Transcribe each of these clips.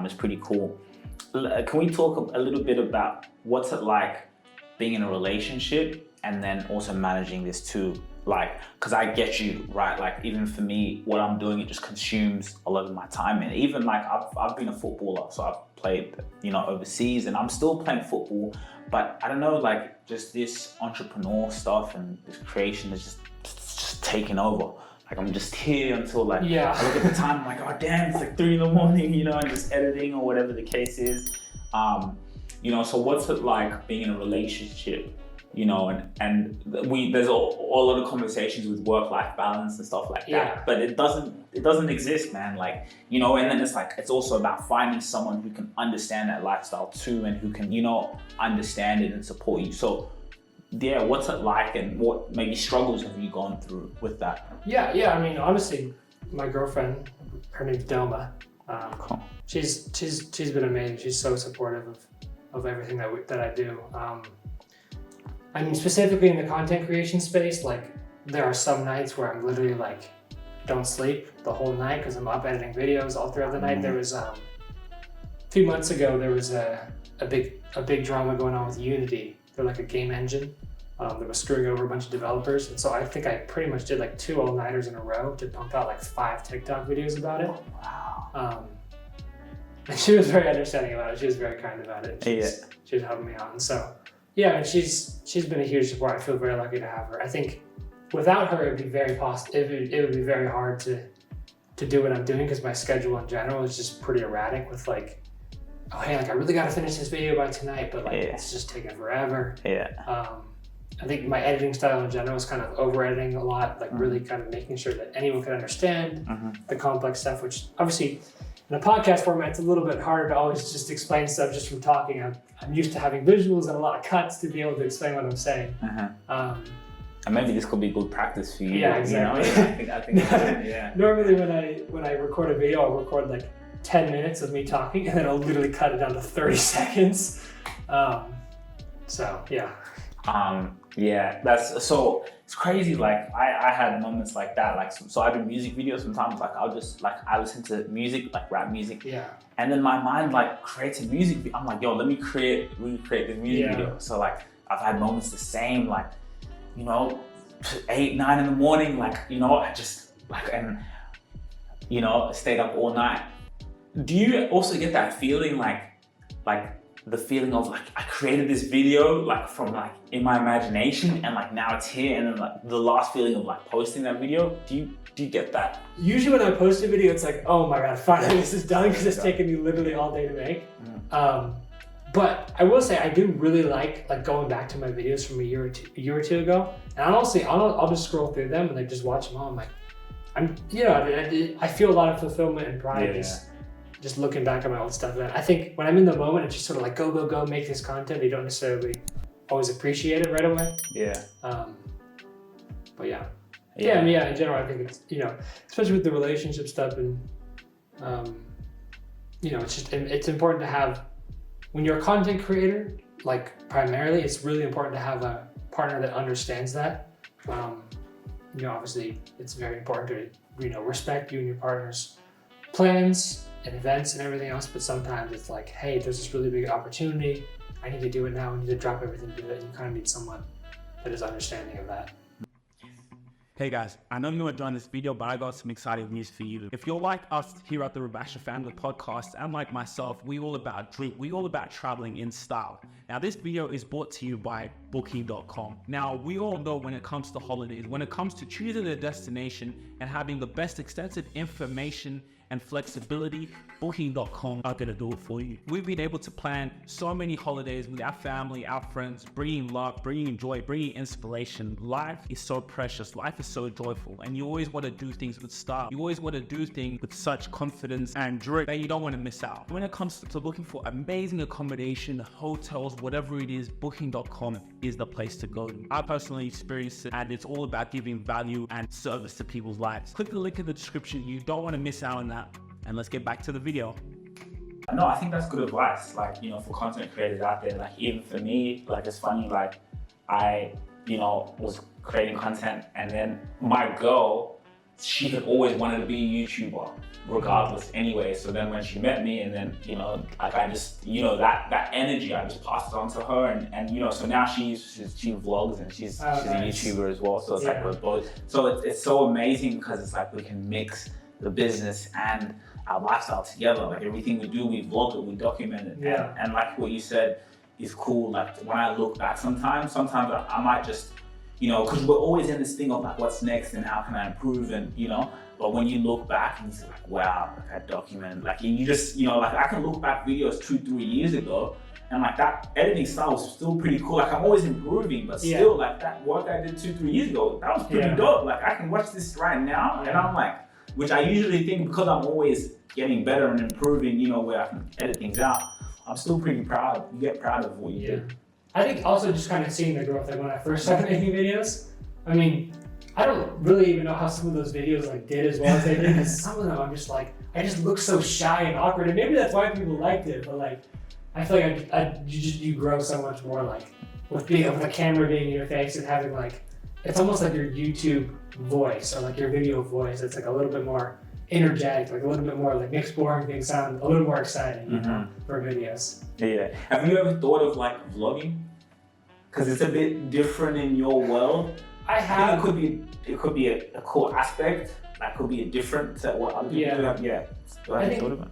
is pretty cool. Can we talk a little bit about what's it like being in a relationship and then also managing this too? Like, because I get you, right? Like, even for me, what I'm doing, it just consumes a lot of my time. And even like, I've been a footballer, so I've played, overseas, and I'm still playing football. But I don't know, like, just this entrepreneur stuff and this creation is just taking over. Like, I'm just here until like, I look at the time, I'm like, oh damn, it's like 3 in the morning, and just editing or whatever the case is. So what's it like being in a relationship? And there's a lot of conversations with work-life balance and stuff like that, but it doesn't exist, man. Like, and then it's also about finding someone who can understand that lifestyle too, and who can, understand it and support you. So yeah, what's it like, and what maybe struggles have you gone through with that? Yeah. I mean, honestly, my girlfriend, her name's Doma. Cool. She's been amazing. She's so supportive of everything that I do. I mean, specifically in the content creation space, like, there are some nights where I'm literally like, don't sleep the whole night because I'm up editing videos all throughout the night. There was a few months ago, there was a big drama going on with Unity. They're like a game engine that was screwing over a bunch of developers, and so I think I pretty much did like 2 all-nighters in a row to pump out like 5 TikTok videos about it. Wow. And she was very understanding about it. She was very kind about it. She was helping me out, and so. Yeah, and she's been a huge support. I feel very lucky to have her. I think without her, it'd be very it would be very hard to do what I'm doing, because my schedule in general is just pretty erratic with like, oh hey, like I really got to finish this video by tonight, but like it's just taking forever. I think my editing style in general is kind of over editing a lot, like really kind of making sure that anyone can understand the complex stuff, which obviously in a podcast format, it's a little bit harder to always just explain stuff just from talking. I'm used to having visuals and a lot of cuts to be able to explain what I'm saying. And maybe this could be good practice for you. Yeah, exactly. I think yeah. Normally when I record a video, I'll record like 10 minutes of me talking, and then I'll literally cut it down to 30 seconds. So yeah. So it's crazy. Like I had moments like that. Like, so I do music videos sometimes. Like I listen to music, like rap music. Yeah. And then my mind like creates a music video. I'm like, yo, let me recreate this music video. So like I've had moments the same, like, 8, 9 in the morning, like, I just like, and stayed up all night. Do you also get that feeling like the feeling of like, I created this video like from like in my imagination, and like now it's here, and then like the last feeling of like posting that video? Do you get that? Usually when I post a video, it's like, oh my God, finally this is done, because it's taken me literally all day to make. But I will say I do really like going back to my videos from a year or two ago, and honestly, I'll just scroll through them and like just watch them all. I'm like, I feel a lot of fulfillment and pride just looking back at my old stuff. And I think when I'm in the moment, it's just sort of like go, make this content. You don't necessarily always appreciate it right away. Yeah. But yeah. In general, I think it's, especially with the relationship stuff, and it's important to have, when you're a content creator, like primarily, it's really important to have a partner that understands that. Obviously it's very important to, respect you and your partner's plans and events and everything else, but sometimes it's like, hey, there's this really big opportunity, I need to do it now, I need to drop everything to do it, and you kind of need someone that is understanding of that. Hey guys, I know you're enjoying this video, but I got some exciting news for you. If you're like us here at the Rubasha Family Podcast, and like myself, we all about traveling in style. Now this video is brought to you by Booking.com. Now we all know when it comes to holidays, when it comes to choosing a destination and having the best extensive information and flexibility, Booking.com are gonna do it for you. We've been able to plan so many holidays with our family, our friends, bringing love, bringing joy, bringing inspiration. Life is so precious, life is so joyful, and you always wanna do things with style. You always wanna do things with such confidence and joy that you don't wanna miss out. When it comes to looking for amazing accommodation, hotels, whatever it is, Booking.com is the place to go. I personally experienced it, and it's all about giving value and service to people's lives. Click the link in the description, you don't wanna miss out on that. And let's get back to the video. No, I think that's good advice. Like, for content creators out there, like even for me, like it's funny, like I, was creating content, and then my girl she had always wanted to be a YouTuber, regardless anyway. So then when she met me, and then, you know, like I just, you know, that energy, I just passed it on to her, and you know, so now she vlogs, and she's nice. a YouTuber as well. So it's like we're both, so it's so amazing because it's like we can mix the business and our lifestyle together. Like everything we do, we vlog it, we document it. Yeah. And like what you said is cool. Like when I look back sometimes I might just, you know, because we're always in this thing of like, what's next and how can I improve, and you know, but when you look back and you're like, wow, like I documented, like you just, you know, like I can look back videos 2-3 years ago, and like that editing style was still pretty cool. Like I'm always improving, but still like that work I did 2-3 years ago, that was pretty dope. Like I can watch this right now and I'm like, which I usually think, because I'm always getting better and improving, you know, where I can edit things out, I'm still pretty proud. You get proud of what you did. I think also just kind of seeing the growth, like when I first started making videos, I mean, I don't really even know how some of those videos like did as well as they did, because some of them I'm just like, I just look so shy and awkward, and maybe that's why people liked it, but like, I feel like you grow so much more, like with the camera being in your face and having like, it's almost like your YouTube voice or like your video voice. It's like a little bit more energetic, like a little bit more like makes boring things sound a little more exciting, you know, for videos. Yeah. Have you ever thought of like vlogging? Because it's a bit different in your world. I have. I think it could be a cool aspect. That could be a different to what other people have. Yeah. I think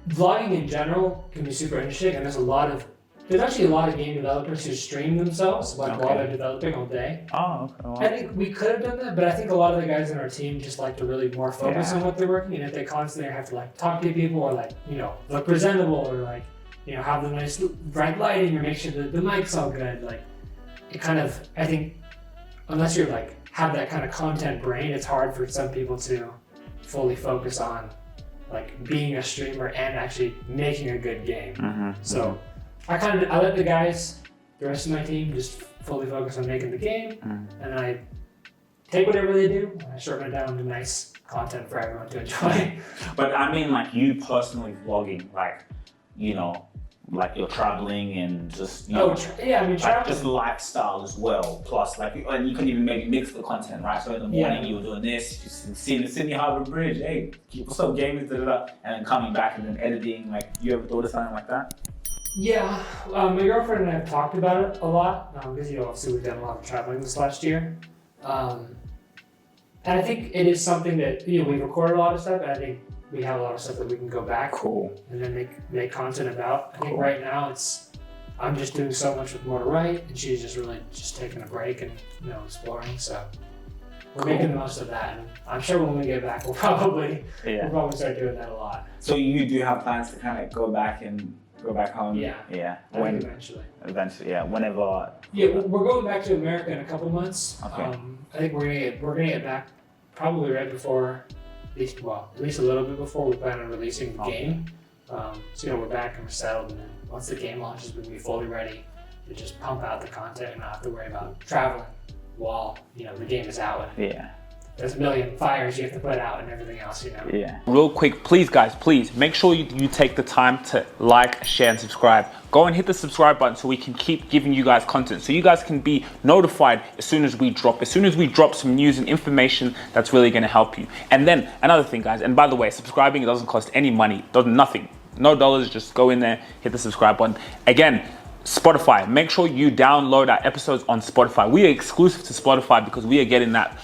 vlogging in general can be super interesting, and there's actually a lot of game developers who stream themselves while they're developing all day. Oh, okay. Wow. I think we could have done that, but I think a lot of the guys in our team just like to really more focus on what they're working, and if they constantly have to like talk to people or like, you know, look presentable or like, you know, have the nice bright lighting or make sure that the mic's all good, like it kind of, I think, unless you're like have that kind of content brain, it's hard for some people to fully focus on like being a streamer and actually making a good game. So I let the guys, the rest of my team, just fully focus on making the game, and I take whatever they do and I shorten it down to nice content for everyone to enjoy. But I mean, like you personally vlogging, like, you know, like you're traveling and just, you know, traveling. Just lifestyle as well. Plus, like, and you can even maybe mix the content, right? So in the morning you were doing this, just seeing the Sydney Harbour Bridge, hey, what's up, gamers, and then coming back and then editing. Like, you ever thought of something like that? Yeah, my girlfriend and I have talked about it a lot, because, you know, obviously we've done a lot of traveling this last year. And I think it is something that, you know, we record a lot of stuff, and I think we have a lot of stuff that we can go back and then make content about. I think right now I'm just doing so much with more to write, and she's just really just taking a break and, you know, exploring. So we're making the most of that, and I'm sure when we get back, we'll probably start doing that a lot. So you do have plans to kind of go back home? Yeah. When eventually. Eventually, yeah. Whenever. Yeah, we're going back to America in a couple months. Okay. I think we're gonna get back probably right before, at least a little bit before we plan on releasing the game. So, you know, we're back and we're settled, and then once the game launches, we'll be fully ready to just pump out the content and not have to worry about traveling while, you know, the game is out. And there's a million fires you have to put out and everything else, you know. Yeah. Real quick, please guys, please make sure you take the time to like, share, and subscribe. Go and hit the subscribe button so we can keep giving you guys content, so you guys can be notified as soon as we drop some news and information that's really gonna help you. And then another thing, guys, and by the way, subscribing, it doesn't cost any money, nothing, no dollars, just go in there, hit the subscribe button. Again, Spotify, make sure you download our episodes on Spotify. We are exclusive to Spotify because we are getting that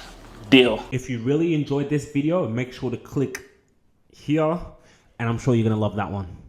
deal. If you really enjoyed this video, make sure to click here, and I'm sure you're gonna love that one.